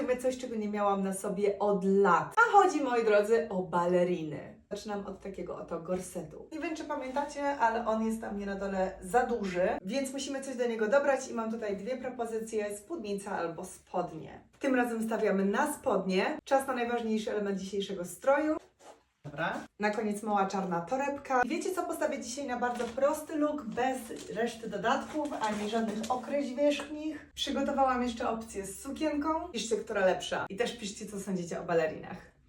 sobie coś, czego nie miałam na sobie od lat. A chodzi, moi drodzy, o baleriny. Zaczynam od takiego oto gorsetu. Nie wiem, czy pamiętacie, ale on jest tam mnie na dole za duży, więc musimy coś do niego dobrać i mam tutaj dwie propozycje, spódnica albo spodnie. Tym razem stawiamy na spodnie. Czas na najważniejszy element dzisiejszego stroju. Dobra. Na koniec mała czarna torebka. I wiecie co? Postawię dzisiaj na bardzo prosty look, bez reszty dodatków, ani żadnych okryć wierzchnich. Przygotowałam jeszcze opcję z sukienką. Piszcie, która lepsza. I też piszcie, co sądzicie o balerinach.